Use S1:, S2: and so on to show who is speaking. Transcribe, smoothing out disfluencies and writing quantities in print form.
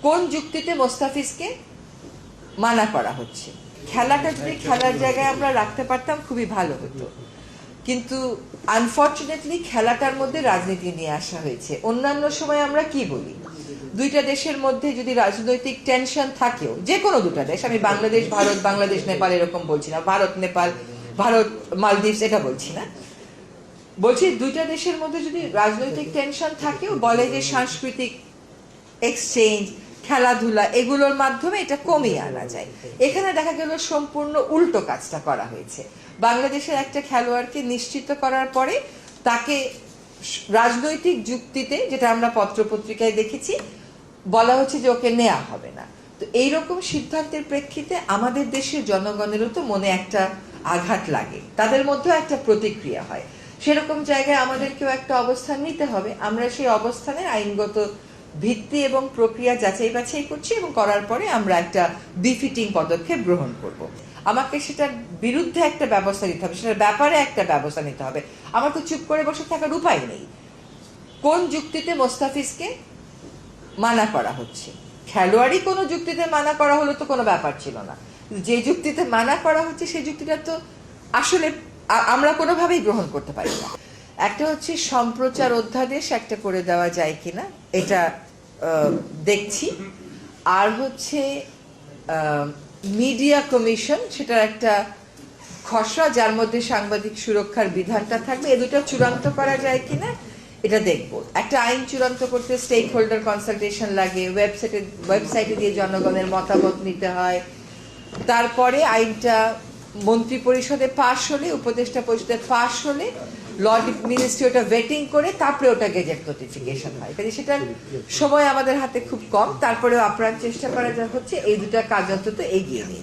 S1: কোন যুক্তিতে মোস্তাফিজকে মানা করা হচ্ছে? খেলাটা যদি খেলার জায়গায় আমরা রাখতে পারতাম খুবই ভালো হতো, কিন্তু আনফর্চুনেটলি খেলাটার মধ্যে রাজনীতি নিয়ে আসা হয়েছে। অন্যান্য সময় আমরা কি বলি, দুইটা দেশের মধ্যে যদি রাজনৈতিক টেনশন থাকেও, যে কোনো দুটা দেশ, আমি বাংলাদেশ ভারত, বাংলাদেশ নেপাল এরকম বলছি না, ভারত নেপাল, ভারত মালদ্বীপ এটা বলছি না, বলছি দুইটা দেশের মধ্যে যদি রাজনৈতিক টেনশন থাকেও বলে যে সাংস্কৃতিক এক্সচেঞ্জ, খেলাধুলা এগুলোর মাধ্যমে এটা কমিয়ে আনা যায়। এখানে দেখা গেল সম্পূর্ণ উল্টো কাজটা করা হয়েছে। বাংলাদেশের একটা খেলোয়াড়কে নিশ্চিত করার পরে তাকে রাজনৈতিক যুক্তিতে, যেটা আমরা পত্রপত্রিকায় দেখেছি, বলা হচ্ছে যে ওকে নেওয়া হবে না। তো এইরকম সিদ্ধান্তের প্রেক্ষিতে আমাদের দেশের জনগণেরও তো মনে একটা আঘাত লাগে, তাদের মধ্যেও একটা প্রতিক্রিয়া হয়। সেরকম জায়গায় আমাদেরকেও একটা অবস্থান নিতে হবে। আমরা সেই অবস্থানের আইনগত ভিত্তি এবং প্রক্রিয়া যাচাই বাছাই করছি এবং করার পরে আমরা একটা বিফিটিং পদক্ষেপ গ্রহণ করব। আমাকে সেটার বিরুদ্ধে একটা ব্যবস্থা নিতে হবে, সেটার ব্যাপারে একটা ব্যবস্থা নিতে হবে। আমার তো চুপ করে বসে থাকার উপায় নেই। কোন যুক্তিতে মোস্তাফিজকে মানা করা হচ্ছে? খেলোয়াড়ই কোনো যুক্তিতে মানা করা হলে তো কোনো ব্যাপার ছিল না, যে যুক্তিতে মানা করা হচ্ছে সেই যুক্তিটা তো আসলে আমরা কোনোভাবেই গ্রহণ করতে পারি না। একটা হচ্ছে সম্প্রচার অধ্যাদেশ একটা করে দেওয়া যায় কিনা, এটা দেখছি। আর হচ্ছে মিডিয়া কমিশন, সেটার একটা খসড়া যার মধ্যে সাংবাদিক সুরক্ষার বিধানটা থাকবে, এ দুটো চূড়ান্ত করা যায় কিনা এটা দেখবো। একটা আইন চূড়ান্ত করতে স্টেক হোল্ডার কনসালটেশন লাগে, ওয়েবসাইটে দিয়ে জনগণের মতামত নিতে হয়, তারপরে আইনটা মন্ত্রী পরিষদে পাশ হলে, উপদেষ্টা পরিষদে পাশ হলে ল মিনিস্ট্রি ওটা ভেটিং করে তারপরে ওটা গেজেট নোটিফিকেশন হয়। কাজে সেটার সময় আমাদের হাতে খুব কম, তারপরেও আপ্রাণ চেষ্টা করা যা হচ্ছে এই দুটা কাজ অন্তত এগিয়ে নিয়ে যেতে।